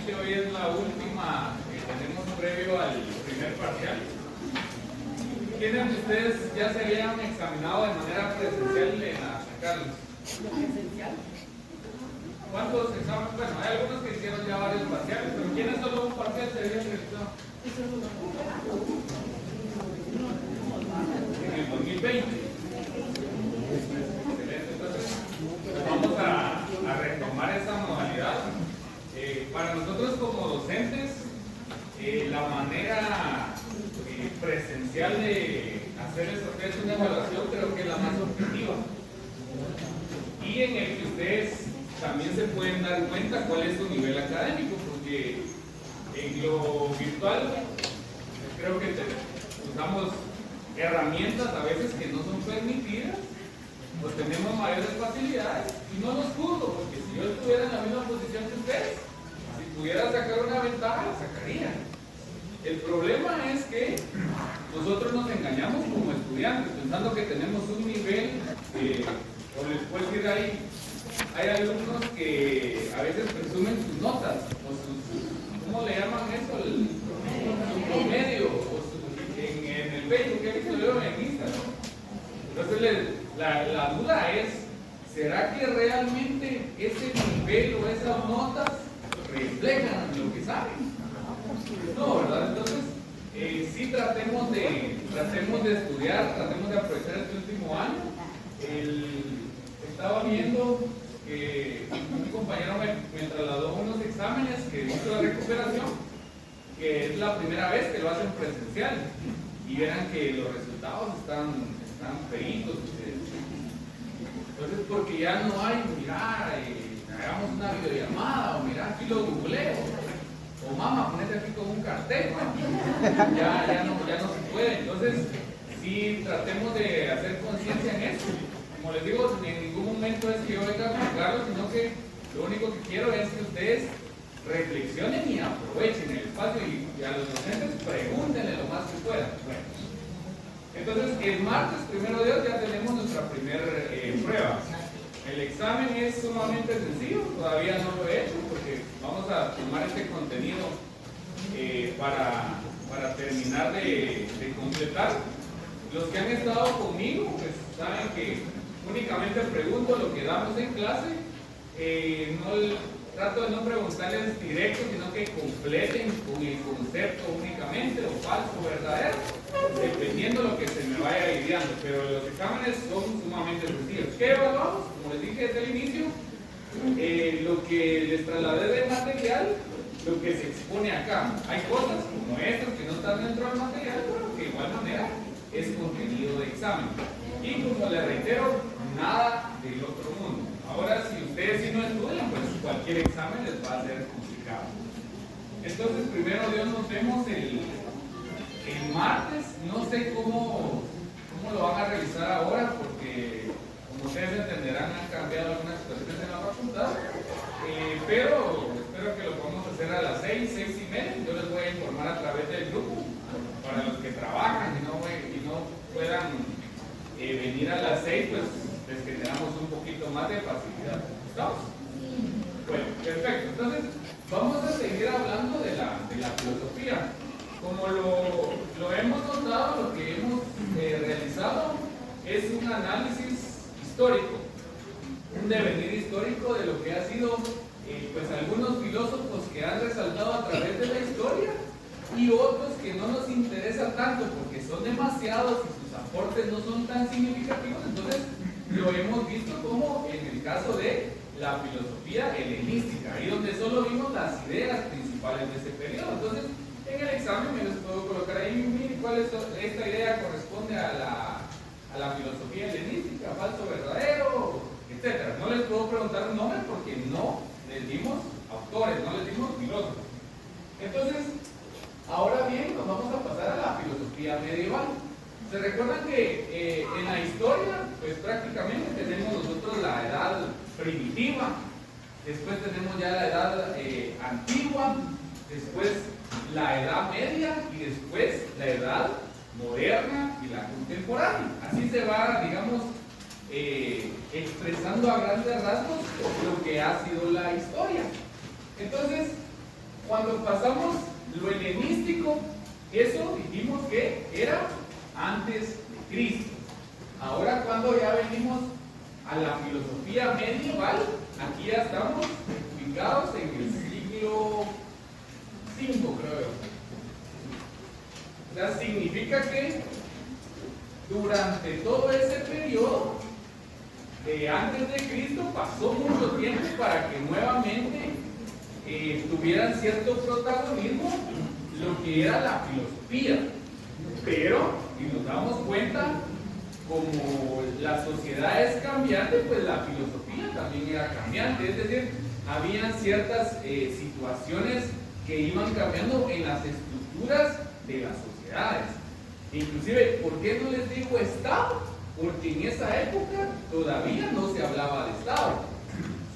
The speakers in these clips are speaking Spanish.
prácticamente hoy es la última que tenemos previo al primer parcial. ¿Quiénes de ustedes ya se habían examinado de manera presencial en la San Carlos? ¿Presencial? ¿Cuántos exámenes? Bueno, hay algunos que hicieron ya varios parciales, pero ¿quiénes solo un parcial se habían realizado? En el 2020. Excelente, entonces vamos a retomar esa modalidad. Para nosotros como docentes, la manera presencial de hacer eso que es una evaluación creo que es la más objetiva y en el que ustedes también se pueden dar cuenta cuál es su nivel académico, porque en lo virtual creo que usamos herramientas a veces que no son permitidas, pues tenemos mayores facilidades y no los juzgo, porque si yo estuviera en la misma posición que ustedes, si pudiera sacar una ventaja, la sacaría. El problema es que nosotros nos engañamos como estudiantes, pensando que tenemos un nivel, o les puedo decir ahí, hay alumnos que a veces presumen sus notas, o sus, ¿cómo le llaman eso? Su promedio, o en el Facebook, que he visto yo en Instagram. Entonces la duda es, ¿será que realmente ese nivel o esas notas reflejan lo que saben? No, ¿verdad? Entonces, sí tratemos de estudiar, tratemos de aprovechar este último año. Estaba viendo que un compañero me trasladó unos exámenes que hizo la recuperación, que es la primera vez que lo hacen presencial, y verán que los resultados están feitos. Entonces, porque ya no hay, mira, hagamos una videollamada, o mira, aquí lo googleo. O mamá, ponete aquí con un cartel, ¿no? ya no se puede. Entonces, sí, tratemos de hacer conciencia en eso. Como les digo, en ningún momento es que yo venga a juzgarlo, sino que lo único que quiero es que ustedes reflexionen y aprovechen el espacio y a los docentes pregúntenle lo más que puedan. Bueno, entonces, el martes, primero de Dios, ya tenemos nuestra primera prueba. El examen es sumamente sencillo, todavía no lo he hecho porque vamos a tomar este contenido para terminar de completar. Los que han estado conmigo, pues saben que únicamente pregunto lo que damos en clase, trato de no preguntarles directo, sino que completen con el concepto únicamente, o falso o verdadero, dependiendo de lo que se me vaya ideando. Pero los exámenes son sumamente sencillos. ¿Qué evaluamos? Como les dije desde el inicio, lo que les trasladé del material, lo que se expone acá. Hay cosas como estas que no están dentro del material, pero que de igual manera es contenido de examen. Y como les reitero, nada del otro mundo. Ahora, si ustedes sí no estudian, pues cualquier examen les va a ser complicado. Entonces, primero Dios, nos vemos el martes. No sé cómo lo van a realizar ahora, porque como ustedes entenderán, han cambiado algunas situaciones en la facultad, pero espero que lo podamos hacer a las 6:30. Yo les voy a informar a través del grupo, para los que trabajan y no puedan venir a las 6, pues les generamos un poquito más de facilidad. ¿Estamos? Bueno, perfecto. Entonces, vamos a seguir hablando de la filosofía. Como lo hemos notado, lo que hemos realizado es un análisis histórico, un devenir histórico de lo que ha sido pues algunos filósofos que han resaltado a través de la historia y otros que no nos interesa tanto porque son demasiados y sus aportes no son tan significativos. Entonces, lo hemos visto como en el caso de la filosofía helenística, ahí donde solo vimos las ideas principales de ese periodo. Entonces, en el examen me les puedo colocar ahí, miren cuál es esta idea, corresponde a la filosofía helenística, falso, verdadero, etc. No les puedo preguntar un nombre porque no les dimos autores, no les dimos filósofos. Entonces, ahora bien, nos vamos a pasar a la filosofía medieval. ¿Se recuerdan que en la historia, pues prácticamente tenemos nosotros la edad primitiva, después tenemos ya la edad antigua, después la edad media y después la edad moderna y la contemporánea? Así se va, digamos, expresando a grandes rasgos lo que ha sido la historia. Entonces, cuando pasamos lo helenístico, eso dijimos que era antes de Cristo. Ahora cuando ya venimos a la filosofía medieval, aquí ya estamos ubicados en el siglo V, creo yo. O sea, significa que durante todo ese periodo de antes de Cristo pasó mucho tiempo para que nuevamente tuvieran cierto protagonismo lo que era la filosofía. Pero, si nos damos cuenta, como la sociedad es cambiante, pues la filosofía también era cambiante. Es decir, habían ciertas situaciones que iban cambiando en las estructuras de las sociedades. Inclusive, ¿por qué no les digo Estado? Porque en esa época todavía no se hablaba de Estado.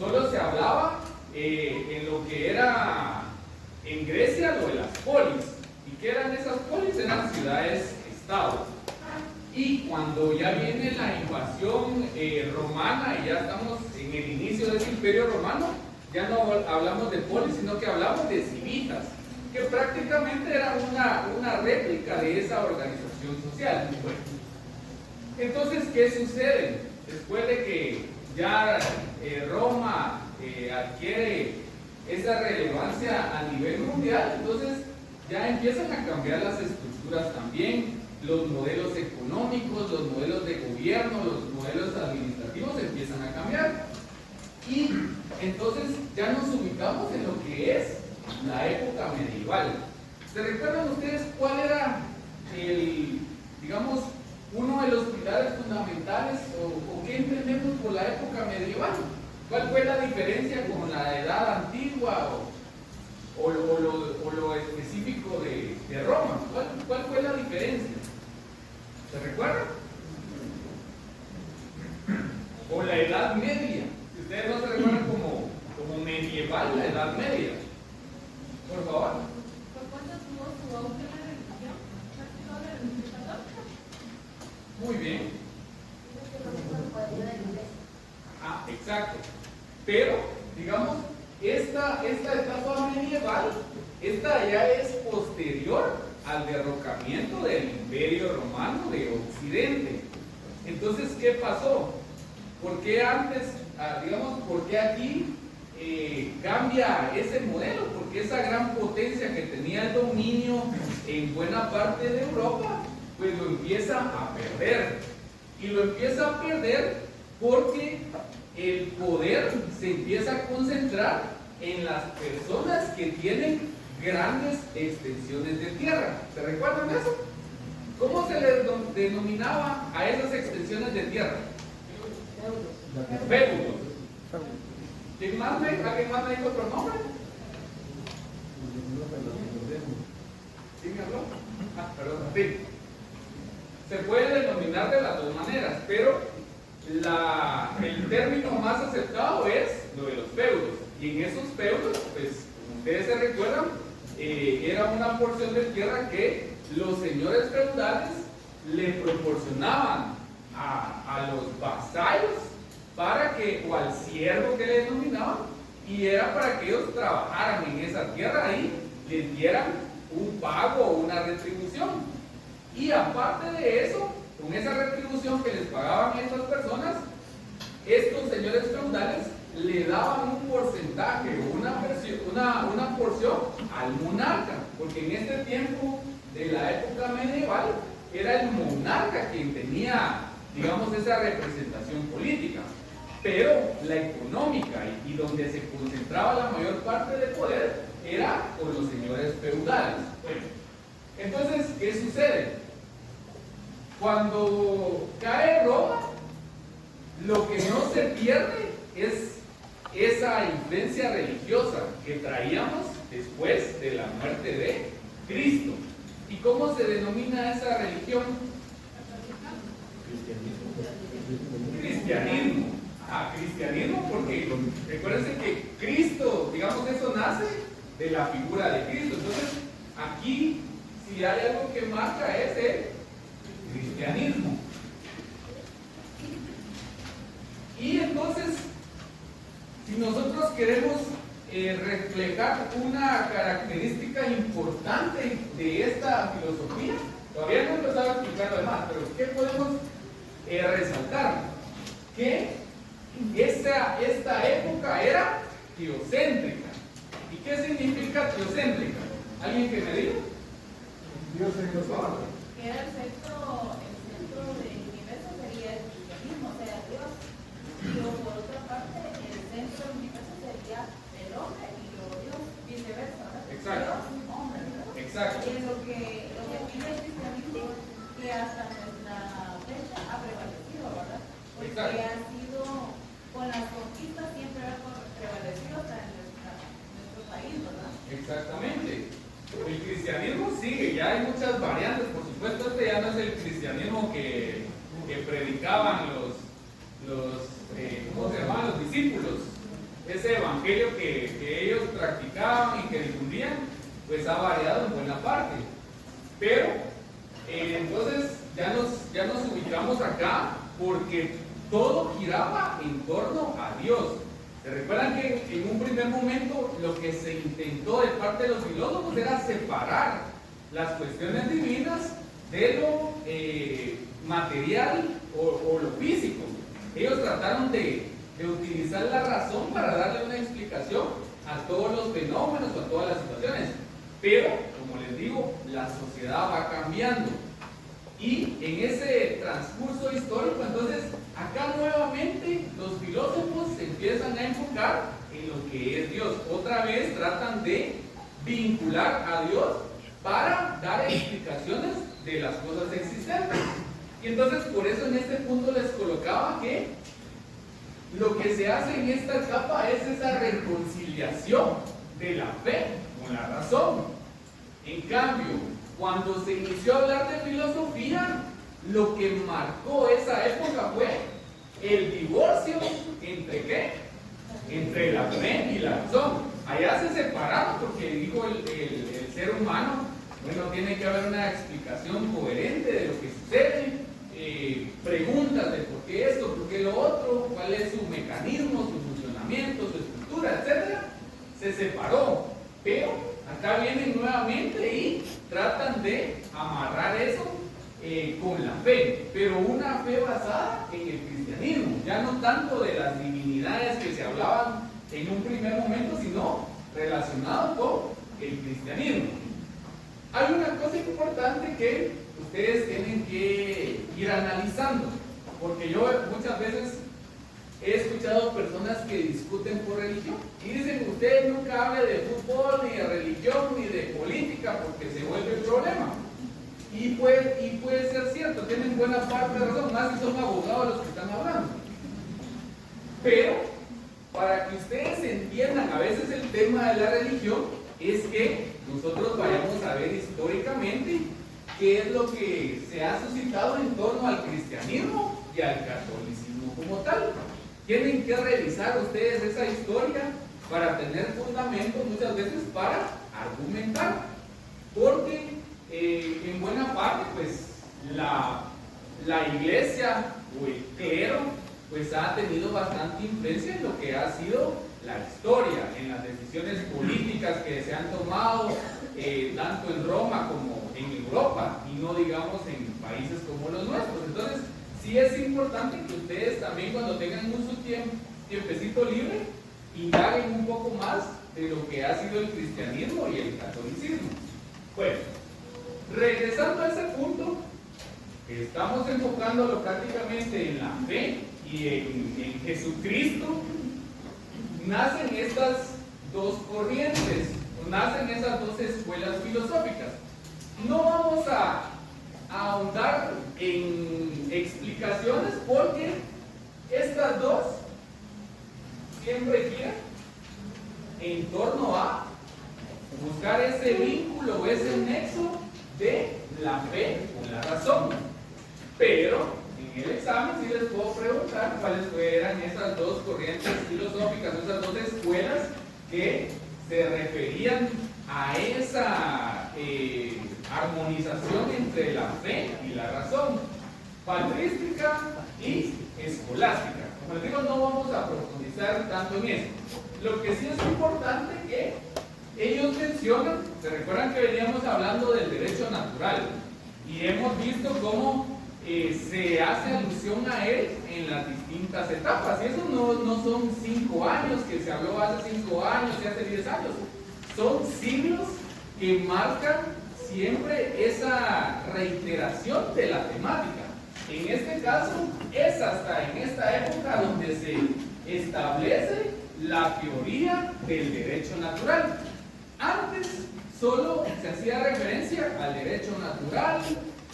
Solo se hablaba en lo que era en Grecia lo de las polis. ¿Y qué eran esas polis? Eran ciudades-estado. Y cuando ya viene la invasión romana y ya estamos en el inicio de ese imperio romano, ya no hablamos de polis, sino que hablamos de civitas, que prácticamente era una réplica de esa organización social. Bueno, entonces, ¿qué sucede? Después de que ya Roma adquiere esa relevancia a nivel mundial, entonces ya empiezan a cambiar las estructuras también, los modelos económicos, los modelos de gobierno, los modelos administrativos empiezan a cambiar. Y entonces ya nos ubicamos en lo que es la época medieval. ¿Se recuerdan ustedes cuál era digamos, uno de los pilares fundamentales o qué entendemos por la época medieval? ¿Cuál fue la diferencia con la edad antigua o lo específico de Roma? ¿Cuál fue la diferencia? ¿Se recuerdan? O la Edad Media. Si ustedes no se recuerdan como medieval, la Edad Media. Por favor. ¿Por cuándo tuvo su auge la religión? ¿La religión católica? Muy bien. Ah, exacto. Pero, digamos, esta etapa medieval, esta ya es posterior al derrocamiento del Imperio Romano de Occidente. Entonces, ¿qué pasó? ¿Por qué antes, digamos, por qué aquí cambia ese modelo? Porque esa gran potencia que tenía el dominio en buena parte de Europa, pues lo empieza a perder. Y lo empieza a perder porque el poder se empieza a concentrar en las personas que tienen grandes extensiones de tierra. ¿Se recuerdan de eso? ¿Cómo se les denominaba a esas extensiones de tierra? Feudos. ¿Alguien más me dijo otro nombre? ¿Sí me habló? Perdón, sí. Se puede denominar de las dos maneras, pero el término más aceptado es lo de los feudos. Y en esos feudos, pues, como ustedes se recuerdan, era una porción de tierra que los señores feudales le proporcionaban a los vasallos para que, o al siervo que le denominaban, y era para que ellos trabajaran en esa tierra y les dieran un pago o una retribución. Y aparte de eso, con esa retribución que les pagaban a estas personas, estos señores feudales le daban un porcentaje o una porción al monarca, porque en este tiempo de la época medieval era el monarca quien tenía, digamos, esa representación política, pero la económica y donde se concentraba la mayor parte del poder era con los señores feudales. Bueno, entonces, ¿qué sucede? Cuando cae Roma, lo que no se pierde es esa influencia religiosa que traíamos después de la muerte de Cristo. ¿Y cómo se denomina esa religión? Cristianismo. Cristianismo, porque recuérdense que Cristo, digamos, eso nace de la figura de Cristo. Entonces, aquí, si hay algo que marca, es el cristianismo. Y entonces, si nosotros queremos reflejar una característica importante de esta filosofía. Todavía no he empezado a explicar además, pero ¿qué podemos resaltar? Que esta época era teocéntrica. ¿Y qué significa teocéntrica? ¿Alguien que me diga? Dios en los ojos. Que era el centro del universo sería el cristianismo, o sea, Dios. Y por otra parte, el centro del universo sería el hombre y Dios viceversa, ¿verdad? Exacto. Dios, hombre, ¿verdad? Exacto. Y es lo que pide el cristianismo, que hasta nuestra fecha ha prevalecido, ¿verdad? Porque Exacto. ha sido, con las conquistas siempre ha prevalecido hasta en nuestro país, ¿verdad? Exactamente. El cristianismo sigue, ya hay muchas variantes, por supuesto, este ya no es el cristianismo que predicaban ¿cómo se llamaban? Los discípulos. Ese evangelio que ellos practicaban y que difundían, pues ha variado en buena parte. Pero, entonces, ya nos ubicamos acá porque todo giraba en torno a Dios. ¿Se recuerdan que en un primer momento lo que se intentó de parte de los filósofos era separar las cuestiones divinas de lo material o lo físico? Ellos trataron de utilizar la razón para darle una explicación a todos los fenómenos, a todas las situaciones. Pero, como les digo, la sociedad va cambiando. Y en ese transcurso histórico, entonces, acá nuevamente los filósofos se empiezan a enfocar en lo que es Dios. Otra vez tratan de vincular a Dios para dar explicaciones de las cosas existentes. Y entonces, por eso en este punto les colocaba que lo que se hace en esta etapa es esa reconciliación de la fe con la razón. En cambio, cuando se inició a hablar de filosofía, lo que marcó esa época fue el divorcio entre ¿qué? Entre la fe y la razón. Allá se separaron porque dijo el ser humano, bueno, tiene que haber una explicación coherente de lo que sucede, preguntas de por qué esto, por qué lo otro, cuál es su mecanismo, su funcionamiento, su estructura, etc. Se separó, pero acá vienen nuevamente y tratan de amarrar eso con la fe, pero una fe basada en el cristianismo, ya no tanto de las divinidades que se hablaban en un primer momento, sino relacionado con el cristianismo. Hay una cosa importante que ustedes tienen que ir analizando, porque yo muchas veces he escuchado personas que discuten por religión y dicen: usted nunca hable de fútbol, ni de religión, ni de política, porque se vuelve el problema. Y puede ser cierto, tienen buena parte de razón, más si son abogados los que están hablando. Pero, para que ustedes entiendan a veces el tema de la religión, es que nosotros vayamos a ver históricamente qué es lo que se ha suscitado en torno al cristianismo y al catolicismo como tal. Tienen que revisar ustedes esa historia para tener fundamentos muchas veces para argumentar, porque en buena parte pues la iglesia o el clero pues ha tenido bastante influencia en lo que ha sido la historia, en las decisiones políticas que se han tomado tanto en Roma como en Europa, y no digamos en países como los nuestros. Entonces sí es importante que ustedes también, cuando tengan un tiempecito libre, indaguen un poco más de lo que ha sido el cristianismo y el catolicismo. Bueno, regresando a ese punto, estamos enfocándolo prácticamente en la fe y en Jesucristo. Nacen estas dos corrientes, nacen esas dos escuelas filosóficas. No vamos a ahondar en explicaciones, porque estas dos siempre giran en torno a buscar ese vínculo, ese nexo de la fe con la razón. Pero en el examen sí les puedo preguntar cuáles eran esas dos corrientes filosóficas, esas dos escuelas que se referían a esa armonización entre la fe y la razón, patrística y escolástica. Como les digo, no vamos a profundizar tanto en eso. Lo que sí es importante que ellos mencionan, se recuerdan que veníamos hablando del derecho natural y hemos visto cómo se hace alusión a él en las distintas etapas. Y eso no son 5 años, que se habló hace 5 años y hace 10 años. Son siglos que marcan siempre esa reiteración de la temática. En este caso, es hasta en esta época donde se establece la teoría del derecho natural. Antes solo se hacía referencia al derecho natural,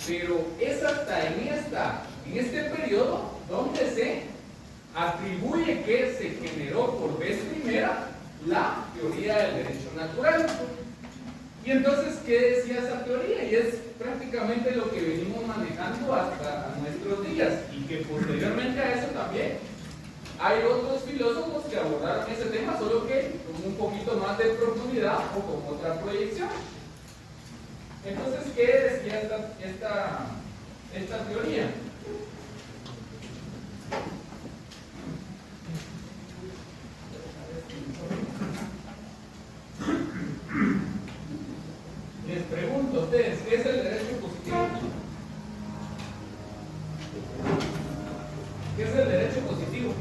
pero es hasta en este periodo donde se atribuye que se generó por vez primera la teoría del derecho natural. Y entonces, ¿qué decía esa teoría? Y es prácticamente lo que venimos manejando hasta nuestros días, y que posteriormente a eso también hay otros filósofos que abordaron ese tema, solo que con un poquito más de profundidad o con otra proyección. Entonces, ¿qué decía esta teoría? Les pregunto a ustedes, ¿qué es el derecho positivo? ¿Qué es el derecho positivo?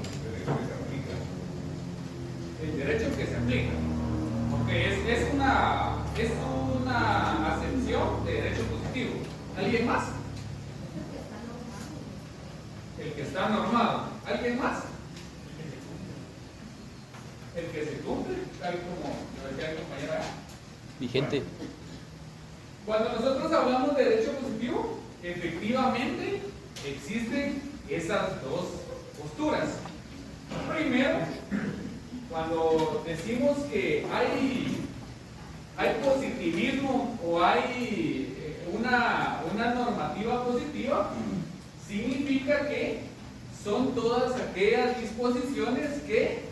El derecho que se aplica. Ok, es una acepción de derecho positivo. ¿Alguien más? El que está normado. ¿Alguien más? El que se cumple, tal como lo decía el compañero acá. Vigente. Cuando nosotros hablamos de derecho positivo, efectivamente existen esas dos posturas. Primero, cuando decimos que hay positivismo o hay una normativa positiva, significa que son todas aquellas disposiciones que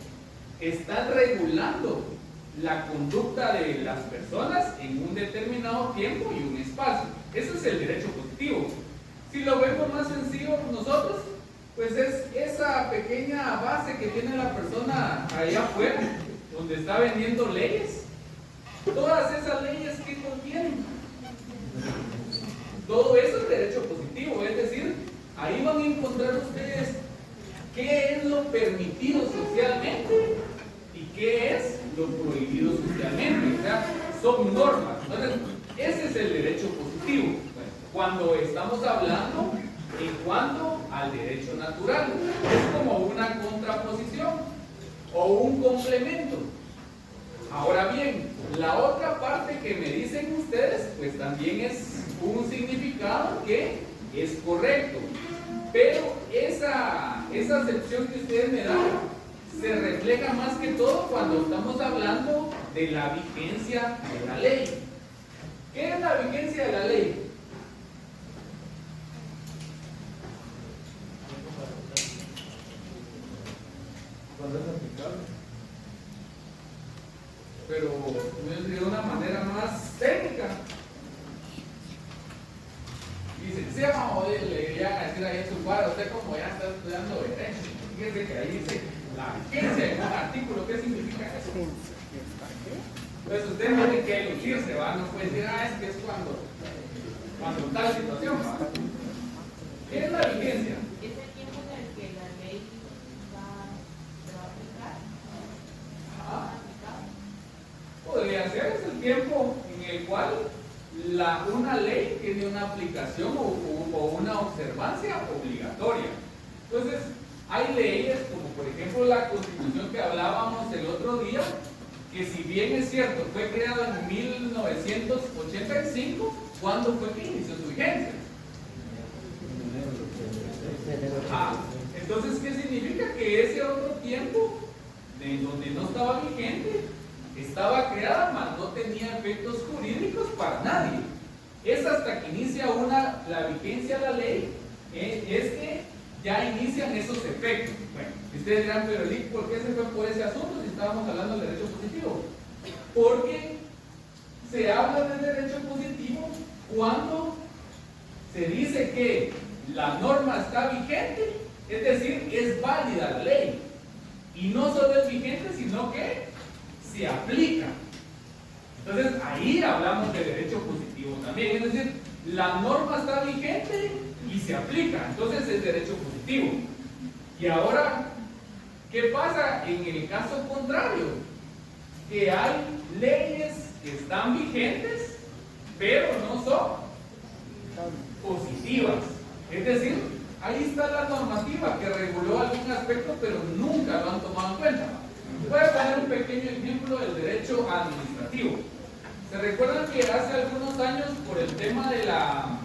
están regulando la conducta de las personas en un determinado tiempo y un espacio. Eso es el derecho positivo. Si lo vemos más sencillo nosotros, pues es esa pequeña base que tiene la persona allá afuera, donde está vendiendo leyes. Todas esas leyes que contienen. Todo eso es derecho positivo, es decir, ahí van a encontrar ustedes qué es lo permitido socialmente y qué es lo prohibido socialmente. O sea, son normas. Entonces, ese es el derecho positivo. Bueno, cuando estamos hablando en cuanto al derecho natural, es como una contraposición o un complemento. Ahora bien, la otra parte que me dicen ustedes, pues también es un significado que es correcto. Pero esa acepción que ustedes me dan se refleja más que todo cuando estamos hablando de la vigencia de la ley. ¿Qué es la vigencia de la ley? Cuando es aplicable. Pero de una manera más técnica. Licenciado, le iban a decir ahí en su cuadro, usted como ya está estudiando derecho, fíjese que ahí dice la vigencia de un artículo. ¿Qué significa eso? Pues usted tiene que lucirse, ¿va? No puede decir, es que es cuando tal situación, ¿va? ¿Qué es la vigencia? ¿Es el tiempo en el que la ley se va a aplicar? Podría ser, es el tiempo en el cual una ley tiene una aplicación o una observancia obligatoria. Entonces, hay leyes como por ejemplo la Constitución que hablábamos el otro día, que si bien es cierto, fue creada en 1985, ¿cuándo fue que inició su vigencia? Entonces, ¿qué significa? Que ese otro tiempo, de donde no estaba vigente, estaba creada, mas no tenía efectos jurídicos para nadie. Es hasta que inicia la vigencia de la ley, es que ya inician esos efectos. Bueno, ustedes dirán, pero ¿por qué se fue por ese asunto si estábamos hablando del derecho positivo? Porque se habla del derecho positivo cuando se dice que la norma está vigente, es decir, es válida la ley. Y no solo es vigente, sino que se aplica. Entonces ahí hablamos de derecho positivo también, es decir, la norma está vigente y se aplica, entonces es derecho positivo. Y ahora, ¿qué pasa en el caso contrario? Que hay leyes que están vigentes, pero no son positivas. Es decir, ahí está la normativa que reguló algún aspecto, pero nunca lo han tomado en cuenta. Voy a poner un pequeño ejemplo del derecho administrativo. ¿Se recuerdan que hace algunos años, por el tema de la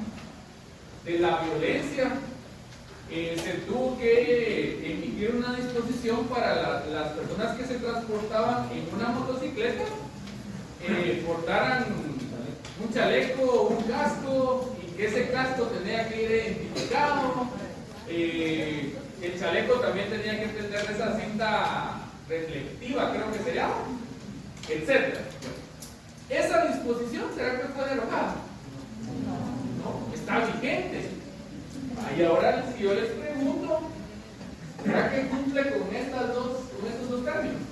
violencia, se tuvo que emitir una disposición para las personas que se transportaban en una motocicleta, portaran un chaleco, un casco, y que ese casco tenía que ir identificado, el chaleco también tenía que tener esa cinta reflectiva, creo que se llama, etc. ¿Esa disposición será que fue derogada? No, está vigente. Y ahora, si yo les pregunto, ¿será que cumple con estos dos términos?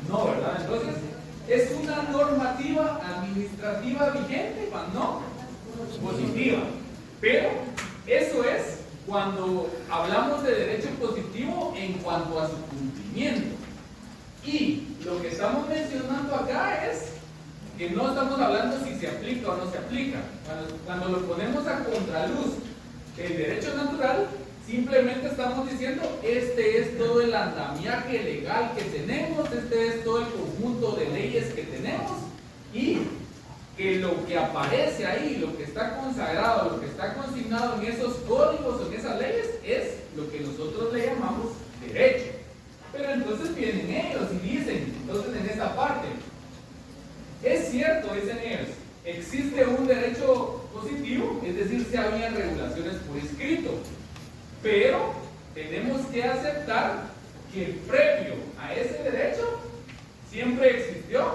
No, ¿verdad? Entonces, es una normativa administrativa vigente, no positiva. Pero eso es cuando hablamos de derecho positivo en cuanto a su cumplimiento. Y lo que estamos mencionando acá es que no estamos hablando si se aplica o no se aplica. Cuando lo ponemos a contraluz del derecho natural, simplemente estamos diciendo, este es todo el andamiaje legal que tenemos, este es todo el conjunto de leyes que tenemos, y que lo que aparece ahí, lo que está consagrado, lo que está consignado en esos códigos, en esas leyes, es lo que nosotros le llamamos derecho. Pero entonces vienen ellos y dicen, entonces en esta parte, es cierto, dicen ellos, existe un derecho positivo, es decir, se habían regulaciones por escrito, pero tenemos que aceptar que previo a ese derecho siempre existió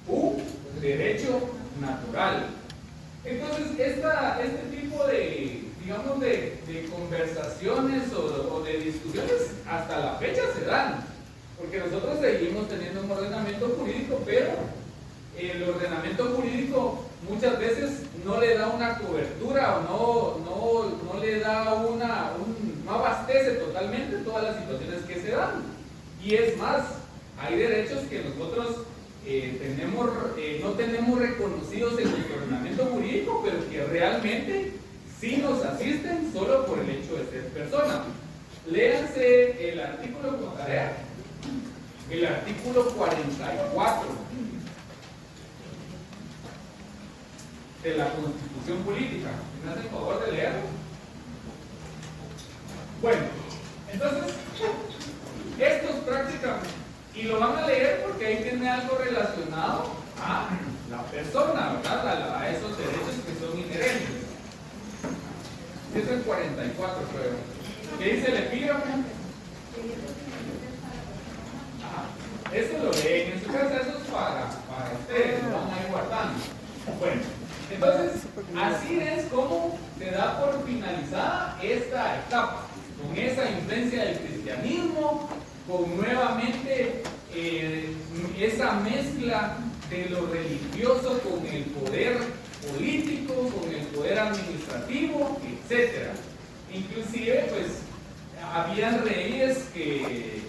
un derecho natural. Entonces, este tipo de, digamos, de conversaciones o de discusiones hasta la fecha se dan, porque nosotros seguimos teniendo un ordenamiento jurídico, pero el ordenamiento jurídico muchas veces no le da una cobertura o no le da no abastece totalmente todas las situaciones que se dan. Y es más, hay derechos que nosotros no tenemos reconocidos en nuestro ordenamiento jurídico, pero que realmente sí nos asisten solo por el hecho de ser persona. Léanse el artículo con tarea, el artículo 44 de la Constitución Política. ¿Me hacen el favor de leerlo? Bueno, entonces, esto es prácticamente, y lo van a leer porque ahí tiene algo relacionado a la persona, ¿verdad? A esos derechos que son inherentes. Es el 44, creo. ¿Qué dice el epígrafe? Eso lo leen en su casa, eso es para ustedes, lo van a ir guardando. Bueno, entonces, así es como se da por finalizada esta etapa, con esa influencia del cristianismo, con nuevamente esa mezcla de lo religioso con el poder político, con el poder administrativo, etc. Inclusive, pues, habían reyes que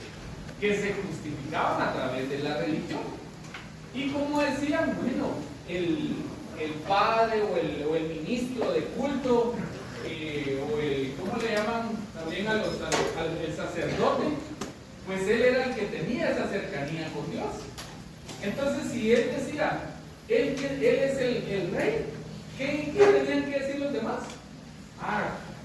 se justificaban a través de la religión. Y como decían, bueno, el padre o el ministro de culto, o ¿cómo le llaman también al sacerdote? Pues él era el que tenía esa cercanía con Dios. Entonces, si él decía, él es el rey, ¿qué tenían que decir los demás?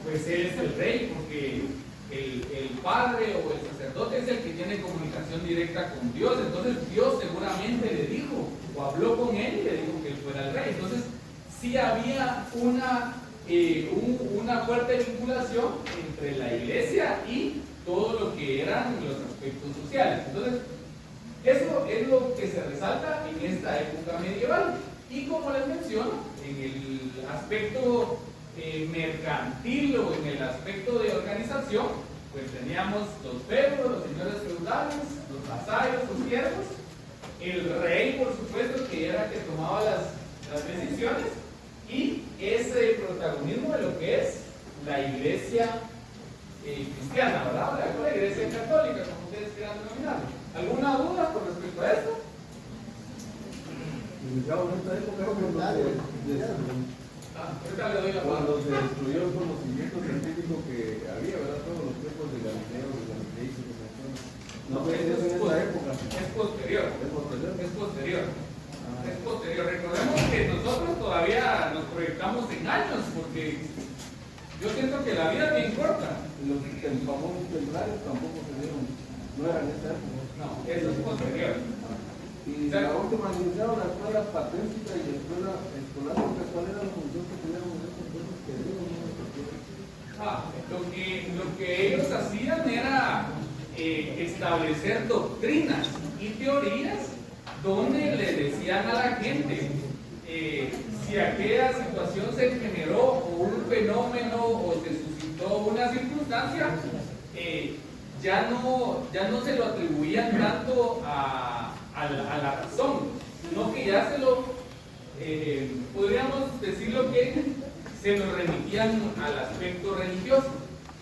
Pues él es el rey porque el padre o el sacerdote es el que tiene comunicación directa con Dios. Entonces Dios seguramente le dijo o habló con él y le dijo que él fuera el rey. Entonces sí había una fuerte vinculación entre la iglesia y todo lo que eran los aspectos sociales. Entonces eso es lo que se resalta en esta época medieval. Y como les menciono, en el aspecto mercantil o en el aspecto de organización, pues teníamos los feudos, los señores feudales, los vasallos, los siervos, el rey, por supuesto, que era el que tomaba las decisiones, y ese protagonismo de lo que es la iglesia cristiana, ¿verdad? La iglesia católica, como ustedes quieran denominarlo. ¿Alguna duda con respecto a esto? Iniciamos en esta época Ahorita le doy la palabra. cuando se destruyó el conocimiento científico que había, ¿verdad? Todos los tiempos de Galileo, de Galilei, que se menciona. No fue en esa época. Es posterior. Es posterior. Es posterior. Es posterior. Recordemos que nosotros todavía nos proyectamos en años, porque yo siento que la vida es bien corta. Los famosos templarios tampoco se dieron, no eran en esa época. No, eso es posterior. Y la última iniciaron la escuela patrística y la escuela escolástica. ¿Cuál era la función que tuvieron en esos tiempos que dieron? Lo que ellos hacían era establecer doctrinas y teorías donde le decían a la gente si aquella situación se generó o un fenómeno o se suscitó una circunstancia, ya no se lo atribuían tanto a la razón, sino que ya se lo, podríamos decirlo que se lo remitían al aspecto religioso.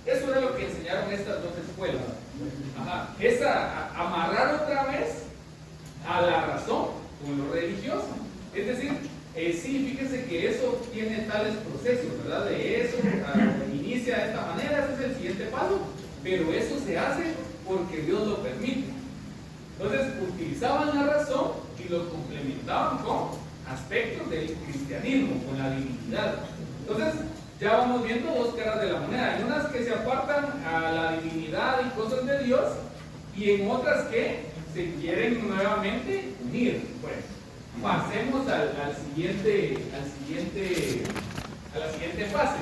Eso era lo que enseñaron estas dos escuelas. Ajá. Es amarrar otra vez a la razón con lo religioso. Es decir, sí, fíjense que eso tiene tales procesos, ¿verdad? De eso, inicia de esta manera, ese es el siguiente paso, pero eso se hace porque Dios lo permite. Entonces, utilizaban la razón y lo complementaban con aspectos del cristianismo, con la divinidad. Entonces, ya vamos viendo dos caras de la moneda. Hay unas que se apartan a la divinidad y cosas de Dios, y en otras que se quieren nuevamente unir. Pues, pasemos a la siguiente fase.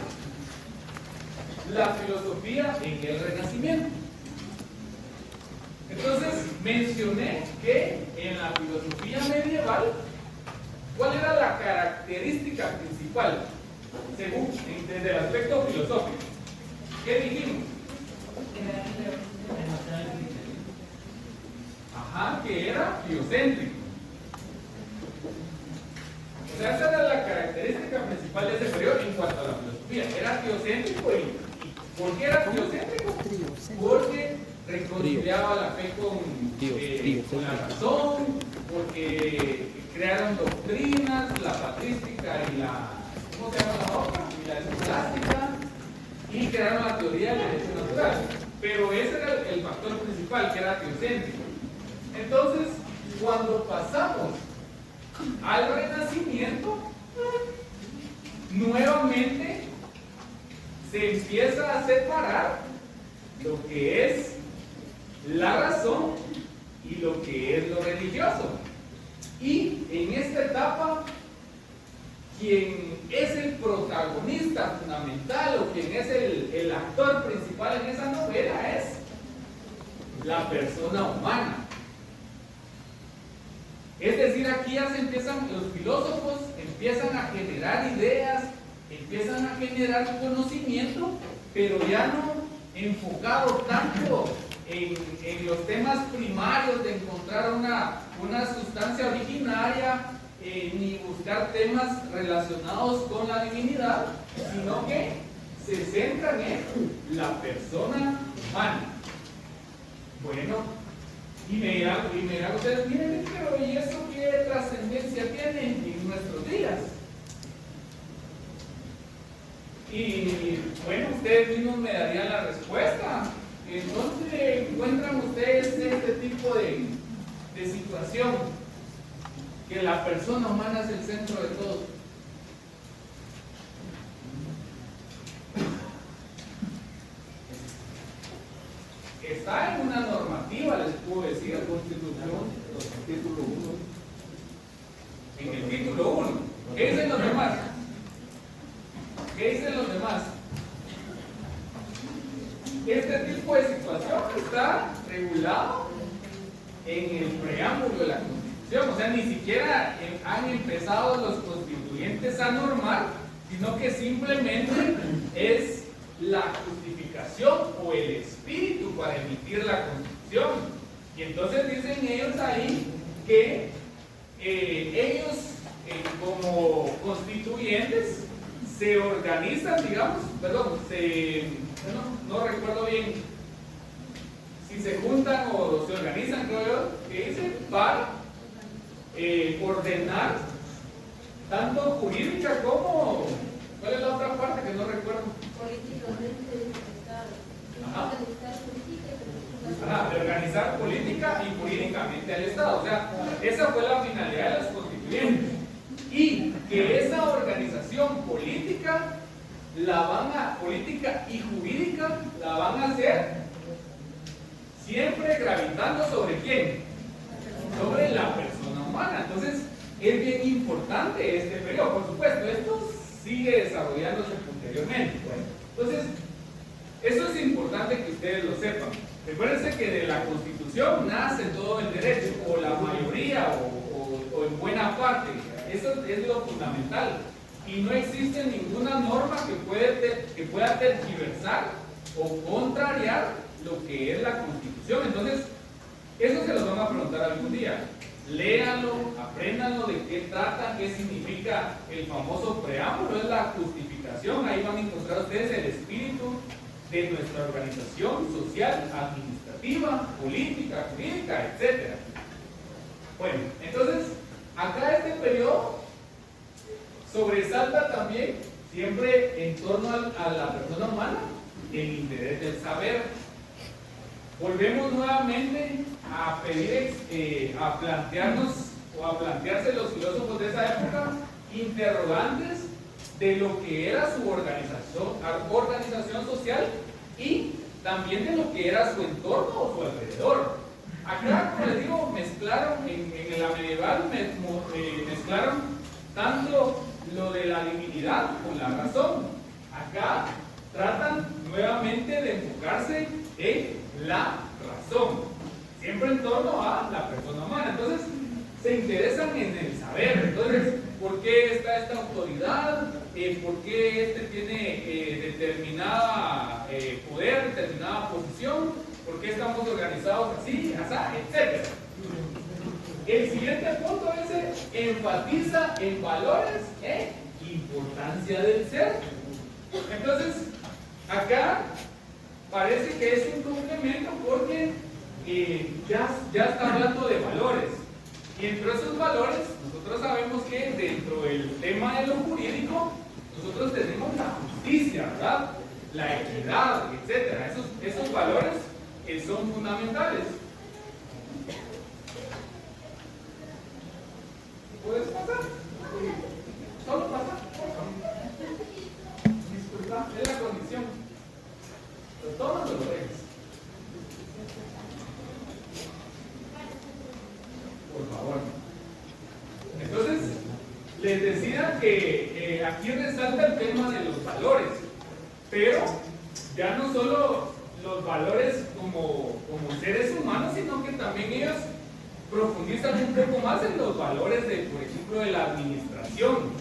La filosofía en el Renacimiento. Entonces, mencioné que en la filosofía medieval, ¿cuál era la característica principal? Según, desde el aspecto filosófico. ¿Qué dijimos? Ajá, que era teocéntrico. O sea, esa era la característica principal de ese periodo en cuanto a la filosofía. Era teocéntrico. ¿Y por qué era teocéntrico? Porque reconciliaba la fe con la razón, porque crearon doctrinas, la patrística y la, ¿cómo se llama la otra? Y la escolástica, y crearon la teoría del derecho natural. Pero ese era el factor principal, que era teocéntrico. Entonces, cuando pasamos al Renacimiento, nuevamente se empieza a separar lo que es la razón y lo que es lo religioso. Y en esta etapa, quien es el protagonista fundamental o quien es el actor principal en esa novela es la persona humana. Es decir, aquí ya se empiezan, los filósofos empiezan a generar ideas, empiezan a generar conocimiento, pero ya no enfocado tanto en los temas primarios de encontrar una sustancia originaria, ni buscar temas relacionados con la divinidad, sino que se centran en la persona humana. Bueno, y me dirán ustedes, miren, pero ¿y eso qué trascendencia tiene en nuestros días? Y bueno, ustedes mismos me darían la respuesta. ¿En dónde encuentran ustedes este tipo de situación? Que la persona humana es el centro de todo. Está en una normativa, les puedo decir, Constitución, título 1. En el título 1. ¿Qué dicen los demás? ¿Qué dicen los demás? Este tipo de situación está regulado en el preámbulo de la Constitución. O sea, ni siquiera han empezado los constituyentes a normar, sino que simplemente es la justificación o el espíritu para emitir la Constitución. Y entonces dicen ellos ahí que ellos como constituyentes se organizan, digamos, no recuerdo bien si se juntan o se organizan, creo yo, que dicen, para ordenar tanto jurídica como, ¿cuál es la otra parte que no recuerdo? Políticamente del Estado. Ajá. Política De organizar política y jurídicamente al Estado. O sea, esa fue la finalidad de los constituyentes. Y que esa organización política política y jurídica la van a hacer siempre gravitando ¿sobre quién? Sobre la persona humana. Entonces, es bien importante este periodo. Por supuesto, esto sigue desarrollándose posteriormente. Entonces, eso es importante que ustedes lo sepan. Recuérdense que de la Constitución nace todo el derecho, o la mayoría, o en buena parte. Eso es lo fundamental. Y no existe ninguna norma que pueda tergiversar o contrariar lo que es la Constitución. Entonces, eso se los van a preguntar algún día. Léanlo, apréndanlo de qué trata, qué significa el famoso preámbulo, es la justificación. Ahí van a encontrar ustedes el espíritu de nuestra organización social, administrativa, política, jurídica, etc. Bueno, entonces, acá este periodo sobresalta también, siempre en torno a la persona humana, el interés del saber. Volvemos nuevamente a pedir, a plantearnos o a plantearse los filósofos de esa época interrogantes de lo que era su organización social y también de lo que era su entorno o su alrededor. Acá, como les digo, mezclaron, en la medieval mezclaron tanto lo de la divinidad con la razón. Acá tratan nuevamente de enfocarse en la razón, siempre en torno a la persona humana. Entonces, se interesan en el saber. Entonces, ¿por qué está esta autoridad? ¿Por qué este tiene determinada poder, determinada posición? ¿Por qué estamos organizados así, así, etcétera? El siguiente punto es enfatiza en valores e importancia del ser. Entonces, acá parece que es un complemento porque ya está hablando de valores. Y entre esos valores, nosotros sabemos que dentro del tema de lo jurídico, nosotros tenemos la justicia, ¿verdad? La equidad, etcétera. Esos valores son fundamentales. ¿Puedes pasar? Solo pasa. Disculpa, es la condición. Lo tomas o lo dejas. Por favor. Entonces, les decía que aquí resalta el tema de los valores, pero ya no solo los valores como seres humanos, sino que también ellos profundizan un poco más en los valores de, por ejemplo, de la administración,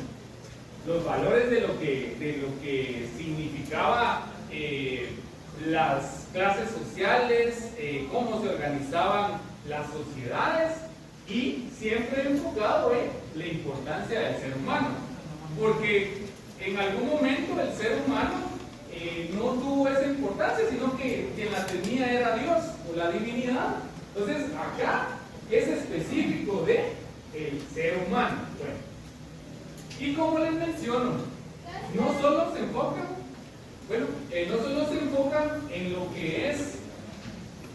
los valores de lo que significaba las clases sociales, cómo se organizaban las sociedades, y siempre enfocado en la importancia del ser humano, porque en algún momento el ser humano no tuvo esa importancia, sino que quien la tenía era Dios o la divinidad. Entonces acá es específico de el ser humano. Bueno, y como les menciono, no solo se enfocan en lo que es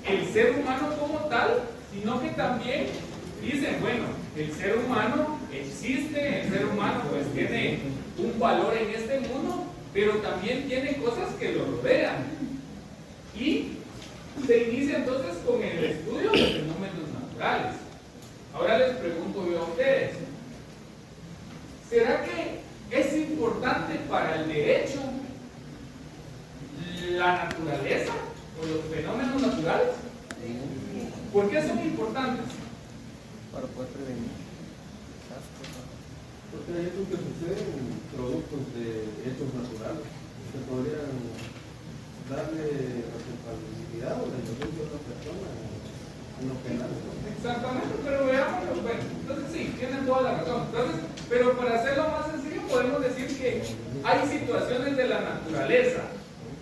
el ser humano como tal, sino que también dicen, bueno, el ser humano existe, el ser humano pues tiene un valor en este mundo, pero también tiene cosas que lo rodean. Y se inicia entonces con el estudio de fenómenos naturales. Ahora les pregunto yo a ustedes, ¿será que es importante para el derecho la naturaleza o los fenómenos naturales? ¿Por qué son importantes? Para poder prevenir desastres. Porque hay hechos que suceden productos de hechos naturales que podrían darle responsabilidad o denuncia a una persona no penal. Exactamente, pero veámoslo, bueno, entonces sí, tienen toda la razón. Entonces, pero para hacerlo más sencillo podemos decir que hay situaciones de la naturaleza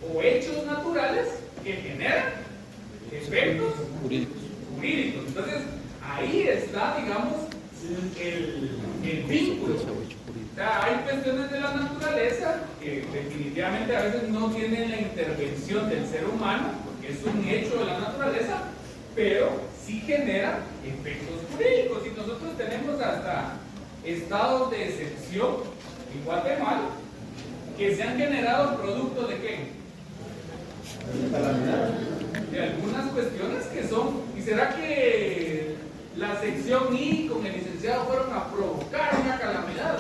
o hechos naturales que generan efectos jurídicos. Entonces, ahí está, digamos, el vínculo. O sea, hay cuestiones de la naturaleza que definitivamente a veces no tienen la intervención del ser humano, porque es un hecho de la naturaleza, pero sí generan efectos jurídicos. Y nosotros tenemos hasta estados de excepción en Guatemala que se han generado producto de qué? De algunas cuestiones que son, ¿y será que la sección I con el licenciado fueron a provocar una calamidad?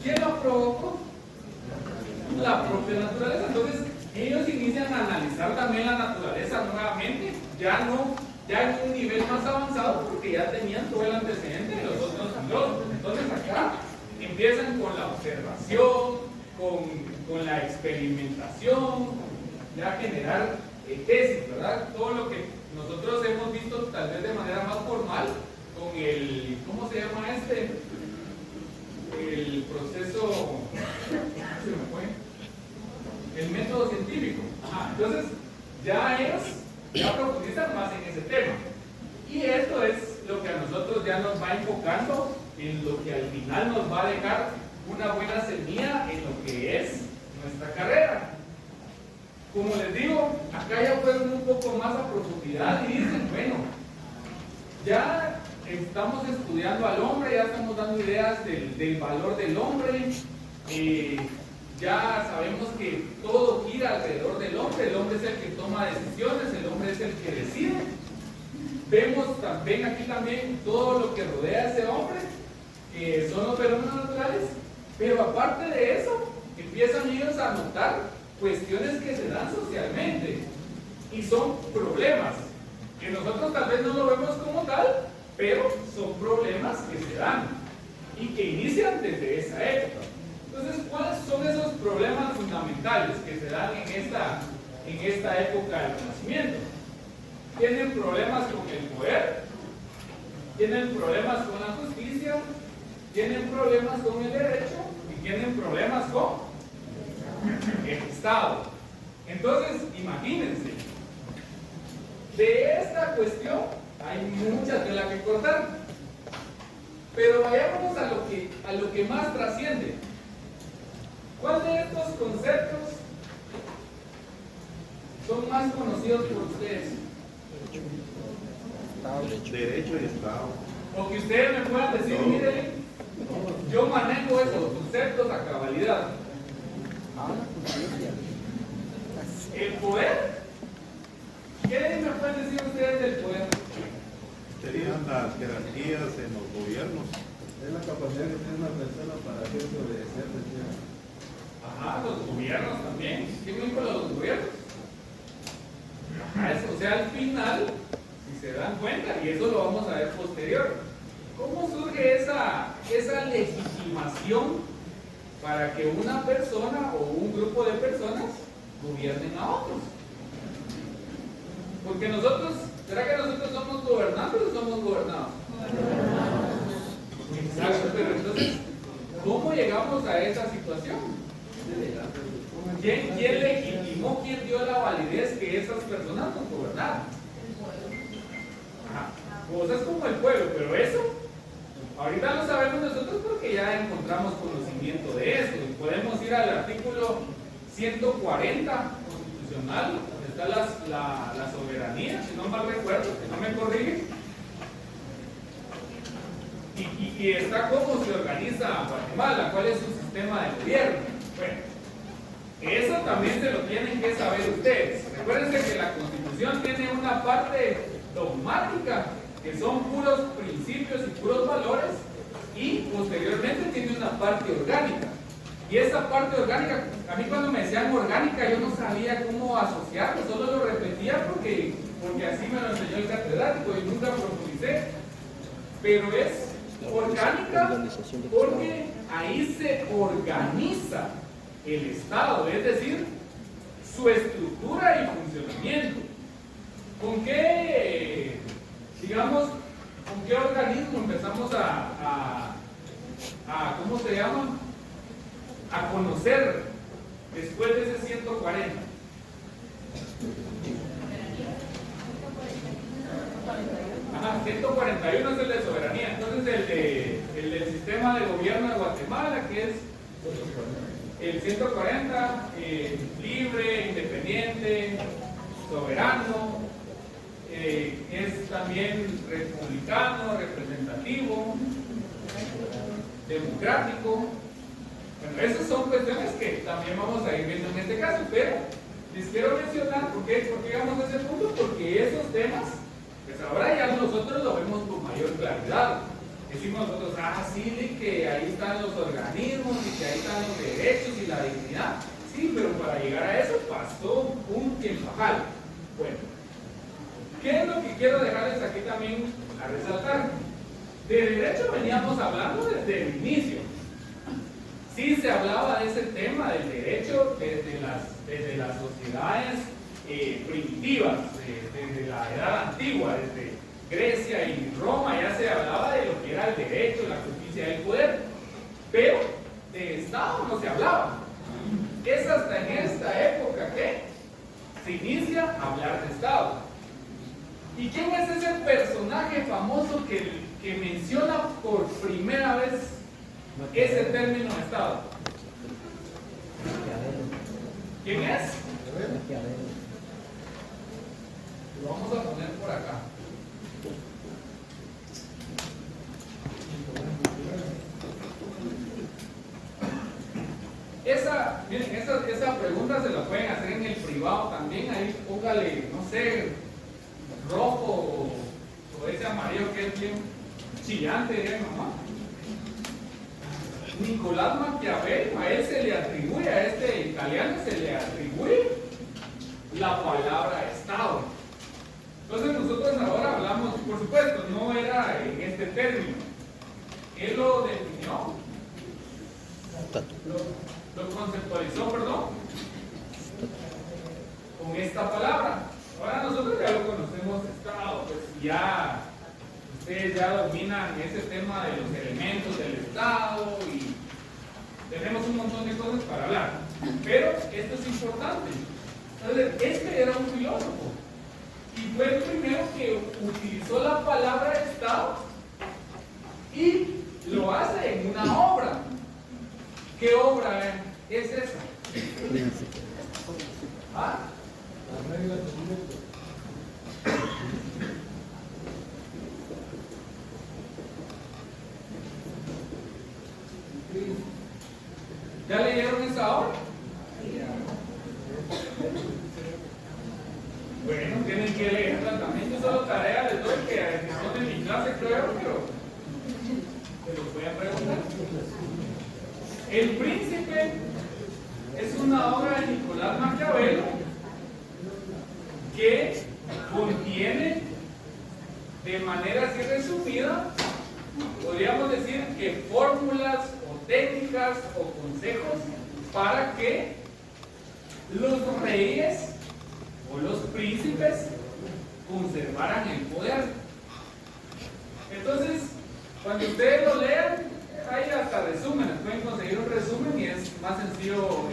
¿Quién lo provocó? La propia naturaleza. Entonces, ellos inician a analizar también la naturaleza nuevamente, ya en un nivel más avanzado, porque ya tenían todo el antecedente de los otros filósofos. Entonces, acá empiezan con la observación, con la experimentación, ya generar tesis, ¿verdad? Todo lo que nosotros hemos visto tal vez de manera más formal con el, ¿cómo se llama este? El proceso, se me fue, el método científico. Entonces, ya ellos ya profundizan más en ese tema. Y esto es lo que a nosotros ya nos va enfocando en lo que al final nos va a dejar una buena semilla en lo que es nuestra carrera. Como les digo, acá ya fueron un poco más a profundidad y dicen, bueno, ya estamos estudiando al hombre, ya estamos dando ideas del valor del hombre, ya sabemos que todo gira alrededor del hombre, el hombre es el que toma decisiones, el hombre es el que decide. Vemos también aquí también todo lo que rodea a ese hombre, que son los fenómenos naturales, pero aparte de eso, empiezan ellos a notar cuestiones que se dan socialmente y son problemas que nosotros tal vez no lo vemos como tal, pero son problemas que se dan y que inician desde esa época. Entonces, ¿cuáles son esos problemas fundamentales que se dan en esta época del Renacimiento? Tienen problemas con el poder, tienen problemas con la justicia, tienen problemas con el derecho y tienen problemas con el Estado. Entonces, imagínense, de esta cuestión hay mucha tela que cortar, pero vayámonos a lo que más trasciende. ¿Cuál de estos conceptos son más conocidos por ustedes? Derecho y Estado. O que ustedes me puedan decir, miren, yo manejo esos conceptos a cabalidad. El poder. ¿Qué me pueden decir ustedes del poder? Serían las jerarquías en los gobiernos. Es la capacidad que tiene una persona para hacer obedecer, decía. Ajá, los gobiernos también. ¿Qué me dijo los gobiernos? Ajá, o sea, al final, si se dan cuenta, y eso lo vamos a ver posterior, ¿cómo surge esa legitimación para que una persona o un grupo de personas gobiernen a otros? Porque nosotros, ¿será que nosotros somos gobernantes o somos gobernados? Exacto, pero entonces, ¿cómo llegamos a esa situación? ¿Quién legitimó, quién dio la validez que esas personas nos gobernaran? Cosas como el pueblo, pero eso, ahorita lo sabemos nosotros porque ya encontramos conocimiento de esto. Y podemos ir al artículo 140 constitucional, donde está la soberanía, si no mal recuerdo, que no me corrige. Y está cómo se organiza Guatemala, cuál es su sistema de gobierno. Bueno, eso también se lo tienen que saber ustedes. Recuérdense que la Constitución tiene una parte dogmática, que son puros principios y puros valores, y posteriormente tiene una parte orgánica. Y esa parte orgánica, a mí cuando me decían orgánica, yo no sabía cómo asociarlo, solo lo repetía porque así me lo enseñó el catedrático y nunca profundicé. Pero es orgánica porque ahí se organiza el Estado, es decir, su estructura y funcionamiento. ¿Con qué, digamos, con qué organismo empezamos ¿cómo se llama? A conocer después de ese 140? Ajá, 141 es el de soberanía. Entonces el del sistema de gobierno de Guatemala, que es el 140, libre, independiente, soberano, es también republicano, representativo, democrático. Bueno, esas son cuestiones que también vamos a ir viendo en este caso, pero les quiero mencionar por qué llegamos a ese punto, porque esos temas, pues ahora ya nosotros lo vemos con mayor claridad. Decimos nosotros, sí, de que ahí están los organismos y que ahí están los derechos y la dignidad. Sí, pero para llegar a eso pasó un tiempajal. Bueno, ¿qué es lo que quiero dejarles aquí también a resaltar? De derecho veníamos hablando desde el inicio. Sí se hablaba de ese tema del derecho desde las sociedades primitivas, desde la edad antigua, desde Grecia y Roma ya se hablaba de lo que era el derecho, la justicia y el poder, pero de Estado no se hablaba. Es hasta en esta época que se inicia a hablar de Estado. ¿Y quién es ese personaje famoso que menciona por primera vez ese término Estado? ¿Quién es? Lo vamos a poner por acá. Miren, esa pregunta se la pueden hacer en el privado también. Ahí póngale, no sé, rojo o ese amarillo que es bien chillante, ¿eh, mamá? Nicolás Maquiavelo, a él se le atribuye, a este italiano se le atribuye la palabra Estado. Entonces nosotros ahora hablamos, por supuesto, no era en este término. Él lo definió, lo conceptualizó, perdón, con esta palabra. Ahora nosotros ya lo conocemos Estado, pues ya ustedes ya dominan ese tema de los elementos del Estado y tenemos un montón de cosas para hablar. Pero esto es importante. Entonces, este era un filósofo y fue el primero que utilizó la palabra Estado y lo hace en una obra. ¿Qué obra es esa? ¿Ah? La regla del mundo. ¿Ya leyeron esa obra? Bueno, tienen que leerla también. Yo solo tarea les doy que son en mi clase, creo, pero se lo voy a preguntar. El Príncipe es una obra de Nicolás Maquiavelo que contiene, de manera así resumida, podríamos decir que fórmulas o técnicas o consejos para que los reyes o los príncipes conservaran el poder. Entonces, cuando ustedes lo lean, hay hasta resúmenes, pueden conseguir un resumen y es más sencillo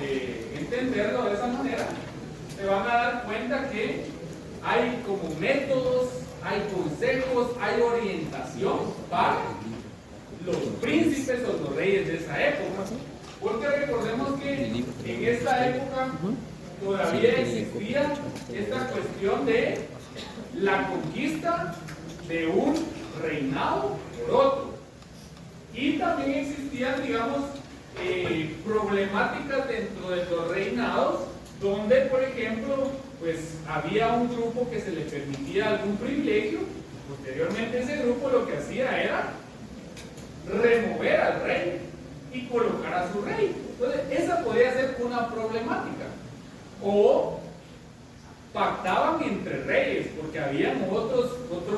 entenderlo de esa manera. Se van a dar cuenta que hay como métodos, hay consejos, hay orientación para los príncipes o los reyes de esa época. Porque recordemos que en esta época todavía existía esta cuestión de la conquista de un reinado por otro. Y también existían, digamos, problemáticas dentro de los reinados donde, por ejemplo, pues había un grupo que se le permitía algún privilegio. Posteriormente ese grupo lo que hacía era remover al rey y colocar a su rey. Entonces esa podía ser una problemática. O pactaban entre reyes porque habían otros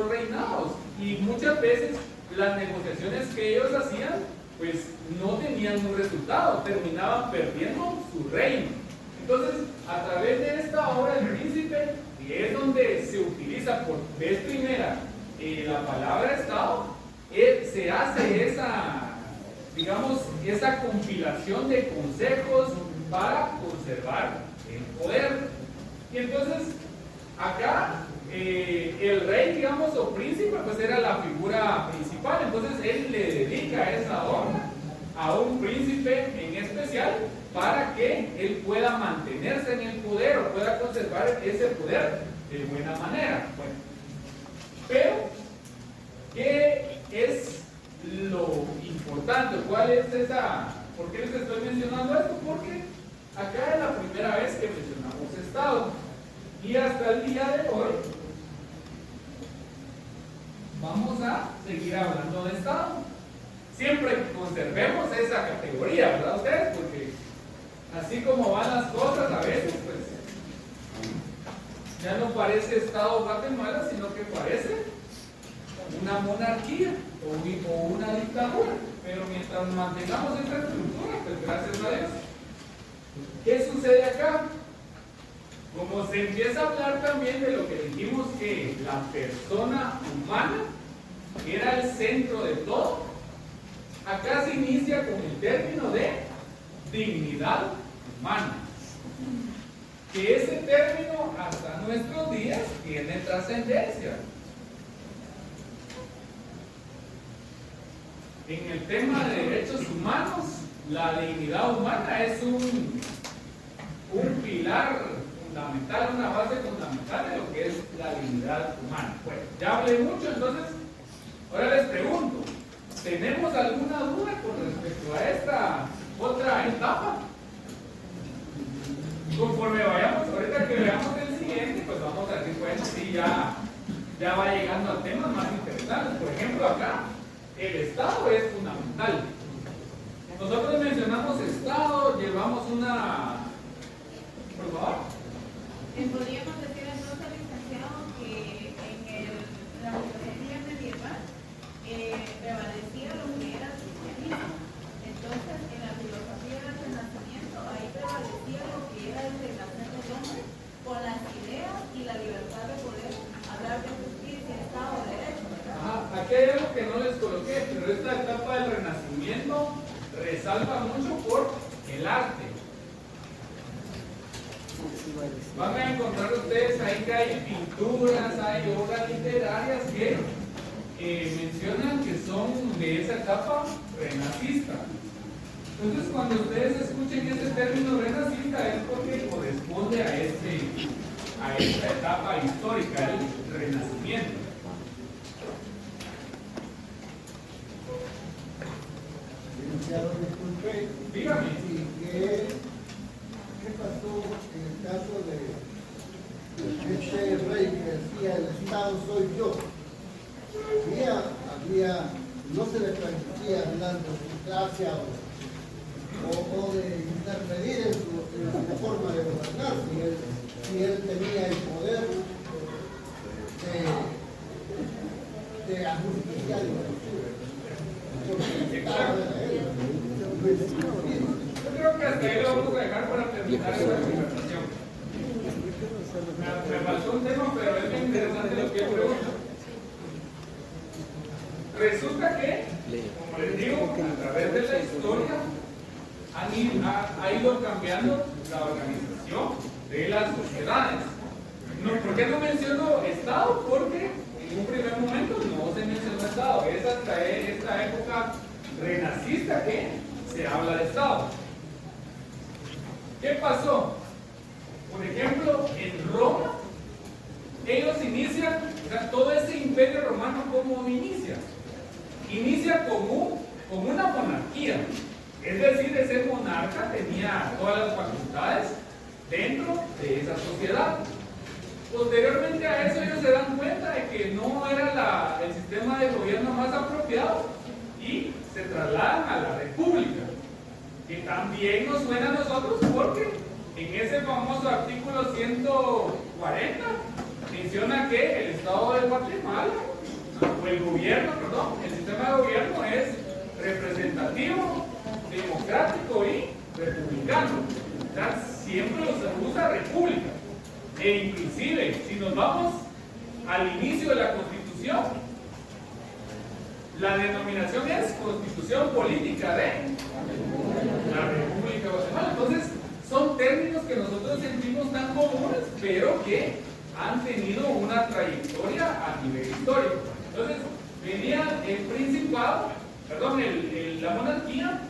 reinados y muchas veces las negociaciones que ellos hacían pues no tenían un resultado, terminaban perdiendo su reino. Entonces, a través de esta obra, el príncipe, que es donde se utiliza por vez primera la palabra Estado, se hace esa, digamos, esa compilación de consejos para conservar el poder. Y entonces, acá, el rey, digamos, o príncipe, pues era la figura principal. Entonces, él le dedica esa honra a un príncipe en especial para que él pueda mantenerse en el poder o pueda conservar ese poder de buena manera. Bueno, pero, ¿qué es lo importante? ¿Cuál es esa? ¿Por qué les estoy mencionando esto? Porque acá es la primera vez que mencionamos Estado. Y hasta el día de hoy vamos a seguir hablando de Estado. Siempre que conservemos esa categoría, ¿verdad ustedes? Porque así como van las cosas a veces, pues ya no parece Estado Guatemala, sino que parece una monarquía o una dictadura. Pero mientras mantengamos esta estructura, pues gracias a Dios. ¿Qué sucede acá? Como se empieza a hablar también de lo que dijimos, que la persona humana era el centro de todo, acá se inicia con el término de dignidad humana, que ese término hasta nuestros días tiene trascendencia. En el tema de derechos humanos, la dignidad humana es un pilar fundamental, una base fundamental de lo que es la dignidad humana. Bueno, ya hablé mucho, entonces ahora les pregunto, ¿tenemos alguna duda con respecto a esta otra etapa? Conforme vayamos, ahorita que veamos el siguiente, pues vamos a decir, bueno, sí, ya va llegando a temas más interesantes. Por ejemplo, acá, el Estado es fundamental. Nosotros mencionamos Estado, llevamos una... Por favor. Podríamos decir entonces, licenciado, que en la filosofía medieval prevalecía lo que era el cristianismo. Entonces, en la filosofía del Renacimiento, ahí prevalecía lo que era el renacer del hombre con las ideas y la libertad de poder hablar de justicia, Estado, de derecho, ¿verdad? Ajá, aquí hay algo que no les coloqué, pero esta etapa del Renacimiento resalta mucho por el arte. Van a encontrar ustedes ahí que hay pinturas, hay obras literarias que mencionan que son de esa etapa renacista. Entonces, cuando ustedes escuchen este término renacista es porque corresponde a esta etapa histórica, el Renacimiento. Disculpe, Dígame. ¿Qué pasó en el caso de este rey que decía el Estado soy yo? No se le permitía hablar de democracia o de intervenir en su forma de gobernar si él tenía el poder de ajusticiar y Yo creo que hasta ahí lo vamos a dejar para terminar esta conversación. Me faltó un tema, pero es muy interesante lo que yo pregunto. Resulta que, como les digo, a través de la historia ha ido cambiando la organización de las sociedades. ¿Por qué no menciono Estado? Porque en un primer momento no se mencionó Estado. Es hasta esta época renacista que se habla de Estado. ¿Qué pasó? Por ejemplo, en Roma, ellos inician, o sea, todo ese imperio romano, ¿cómo inicia? Inicia como una monarquía. Es decir, ese monarca tenía todas las facultades dentro de esa sociedad. Posteriormente a eso ellos se dan cuenta de que no era el sistema de gobierno más apropiado y se trasladan a la república, que también nos suena a nosotros porque en ese famoso artículo 140 menciona que el Estado de Guatemala, o el gobierno, perdón, el sistema de gobierno es representativo, democrático y republicano. O sea, siempre se usa república. E inclusive, si nos vamos al inicio de la Constitución, la denominación es Constitución Política de la República de Guatemala. Entonces, son términos que nosotros sentimos tan comunes, pero que han tenido una trayectoria a nivel histórico. Entonces, venía el principado, perdón, la monarquía,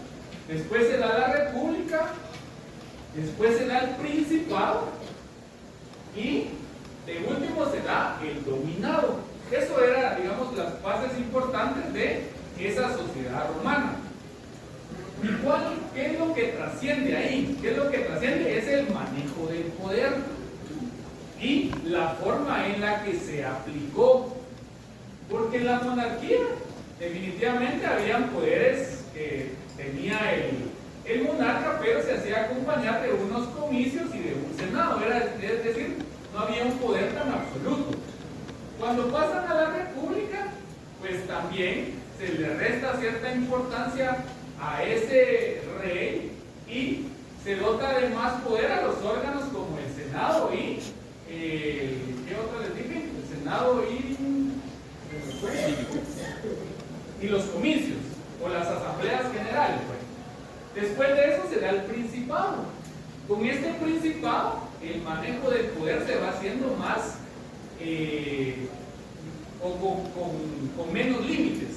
después se da la república, después se da el principado y de último se da el dominado. Eso era, digamos, las bases importantes de esa sociedad romana. ¿Y qué es lo que trasciende ahí? ¿Qué es lo que trasciende? Es el manejo del poder y la forma en la que se aplicó. Porque en la monarquía definitivamente habían poderes que tenía el monarca, pero se hacía acompañar de unos comicios y de un senado. Es decir, no había un poder tan absoluto. Cuando pasan a la república, pues también se le resta cierta importancia a ese rey y se dota de más poder a los órganos como el Senado y ¿qué otro les dije? El Senado y los comicios o las asambleas generales. Pues. Después de eso se da el principado. Con este principado el manejo del poder se va haciendo más con menos límites.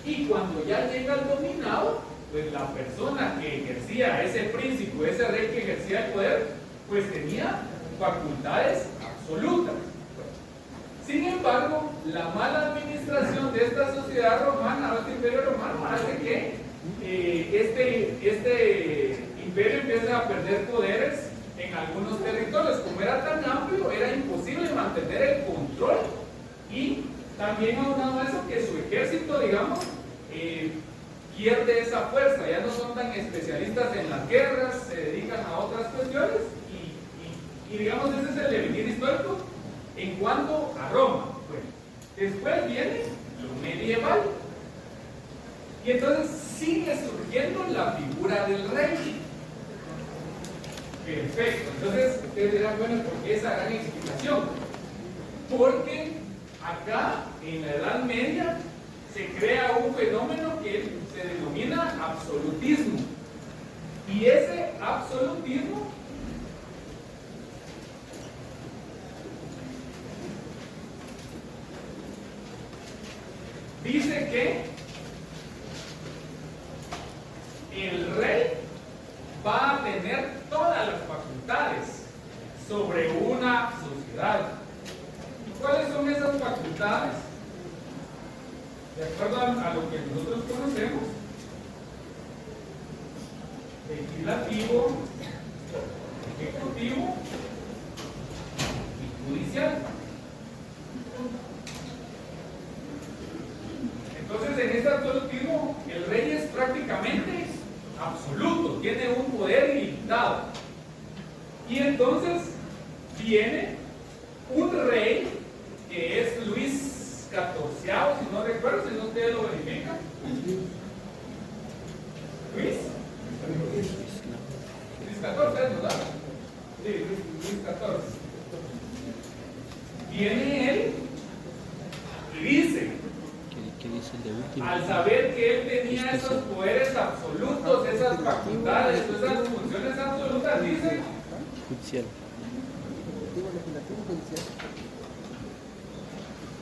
Y cuando ya llega el dominado, pues la persona que ejercía, ese príncipe, ese rey que ejercía el poder, pues tenía facultades absolutas. Sin embargo, la mala administración de esta sociedad romana, este imperio romano, hace que este imperio empiece a perder poderes en algunos territorios. Como era tan amplio, era imposible mantener el control y también aunado a eso que su ejército, digamos, pierde esa fuerza, ya no son tan especialistas en las guerras, se dedican a otras cuestiones y digamos ese es el devenir histórico en cuanto a Roma. Bueno, después viene lo medieval y entonces sigue surgiendo la figura del rey. Perfecto, entonces ustedes dirán, bueno, ¿por qué esa gran explicación? Porque acá en la Edad Media se crea un fenómeno que se denomina absolutismo. Y ese absolutismo dice que el rey va a tener todas las facultades sobre una sociedad. ¿Cuáles son esas facultades? De acuerdo a lo que nosotros conocemos, legislativo, ejecutivo y judicial. Entonces, en este absolutismo, el rey es prácticamente absoluto, tiene un poder ilimitado. Y entonces viene un rey que es Luis XIV, si no recuerdo, si no ustedes lo verifican. Luis XIV, ¿verdad? Sí, Luis XIV. Viene él y dice, al saber que él tenía esos poderes absolutos, esas facultades, esas funciones absolutas, dice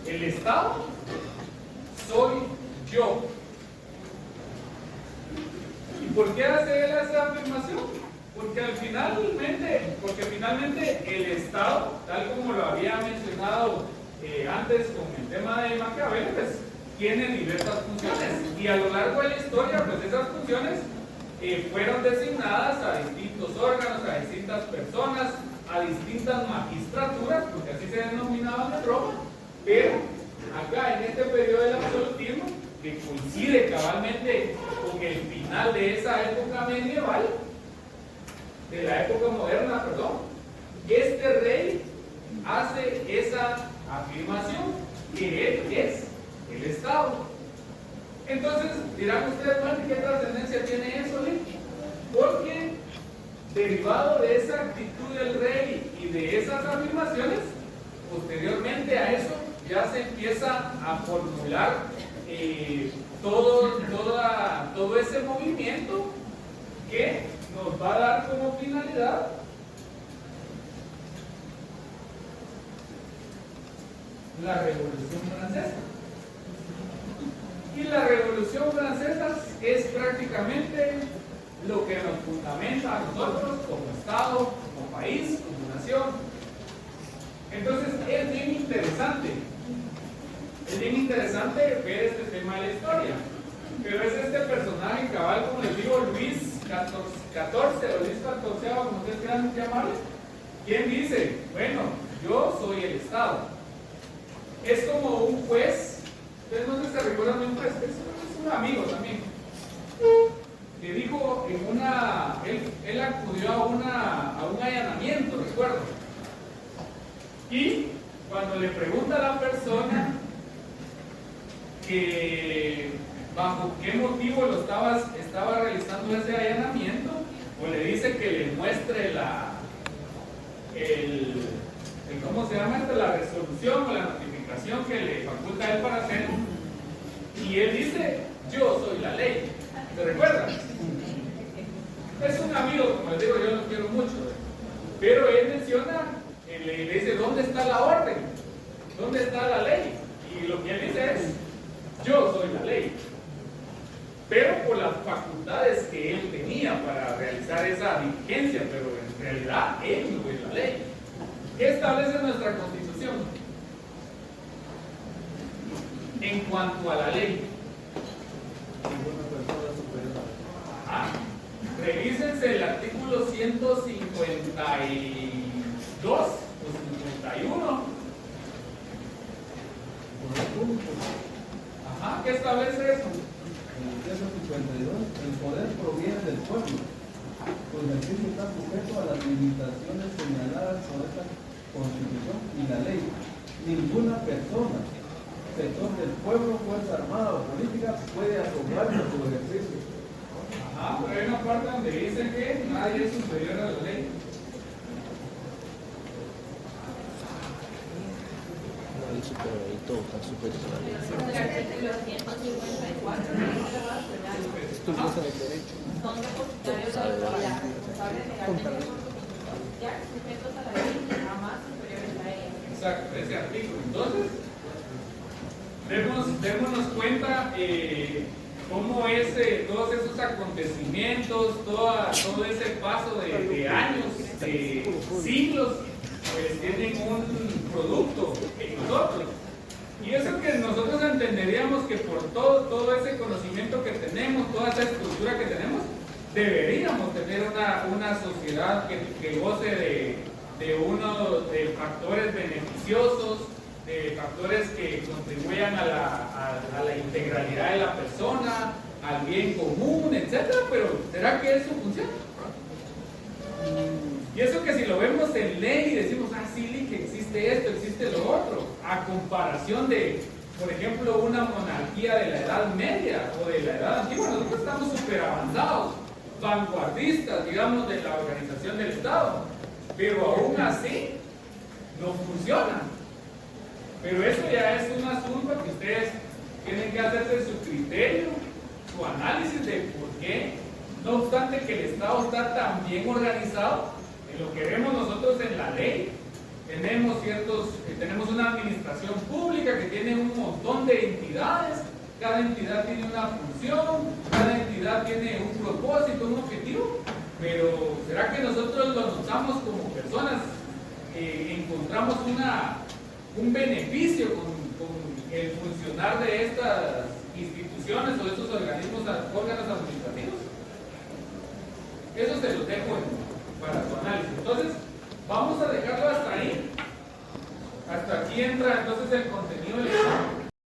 el Estado soy yo. ¿Y por qué hace él esa afirmación? Porque finalmente el Estado, tal como lo había mencionado antes con el tema de Maquiavelo, pues tiene diversas funciones y a lo largo de la historia pues esas funciones fueron designadas a distintos órganos, a distintas personas, a distintas magistraturas, porque así se denominaban en Roma, pero acá en este periodo del absolutismo, que coincide cabalmente con el final de esa época medieval, de la época moderna, perdón, este rey hace esa afirmación, que él es el Estado. Entonces dirán ustedes, bueno, ¿qué trascendencia tiene eso, Lee? Porque derivado de esa actitud del rey y de esas afirmaciones, posteriormente a eso, ya se empieza a formular todo ese movimiento que nos va a dar como finalidad la Revolución Francesa. Y la Revolución Francesa es prácticamente lo que nos fundamenta a nosotros como Estado, como país, como nación. Entonces es bien interesante ver este tema de la historia. Pero es este personaje cabal, como les digo, Luis XIV o Luis XIV, como ustedes quieran llamarle, quien dice, bueno, yo soy el Estado. Es como un juez, ustedes no sé si se recuerdan de un juez, es un amigo también, que dijo él acudió a un allanamiento, recuerdo, y cuando le pregunta a la persona que bajo qué motivo lo estaba realizando ese allanamiento, o le dice que le muestre ¿cómo se llama esto? La resolución o la notificación que le faculta a él para hacer, y él dice, yo soy la ley. ¿Se recuerdan? Es un amigo, como les digo, yo lo quiero mucho, pero él menciona, le dice, ¿dónde está la orden? ¿Dónde está la ley? Y lo que él dice es, yo soy la ley. Pero por las facultades que él tenía para realizar esa diligencia, pero en realidad él no es la ley. ¿Qué establece nuestra Constitución en cuanto a la ley? Ninguna persona superior. Revísense el artículo 152 o 51. ¿Qué establece eso? En el 152, el poder proviene del pueblo, pues el mismo está sujeto a las limitaciones señaladas por esta Constitución y la ley. Ninguna persona, sector del pueblo, fuerza armada o política puede asombrarse a su ejercicio. Pero hay una parte donde dice que nadie es superior a la ley. El artículo 154 Esto es el derecho. son depositarios de la autoridad responsable legalmente sujetos a la ley y jamás superiores a ella. Exacto, ese artículo. Entonces, démonos cuenta cómo todos esos acontecimientos, todo ese paso de años, de siglos, pues tienen un producto en nosotros. Y eso que nosotros entenderíamos que por todo ese conocimiento que tenemos, toda esa estructura que tenemos, deberíamos tener una sociedad que goce de factores beneficiosos, de factores que contribuyan a la integralidad de la persona, al bien común, etc. Pero ¿será que eso funciona? Y eso que si lo vemos en ley y decimos, sí, que existe esto, existe lo otro, a comparación de, por ejemplo, una monarquía de la Edad Media o de la Edad Antigua, nosotros estamos súper avanzados, vanguardistas, digamos, de la organización del Estado, pero aún así no funciona. Pero eso ya es un asunto que ustedes tienen que hacerse su criterio, su análisis de por qué, no obstante que el Estado está tan bien organizado. En lo que vemos nosotros en la ley, tenemos una administración pública que tiene un montón de entidades, cada entidad tiene una función, cada entidad tiene un propósito, un objetivo, pero ¿será que nosotros lo notamos como personas? ¿Encontramos un beneficio con el funcionar de estas instituciones o de estos órganos administrativos? Eso se lo dejo para su análisis. Entonces, vamos a dejarlo hasta ahí. Hasta aquí entra entonces el contenido del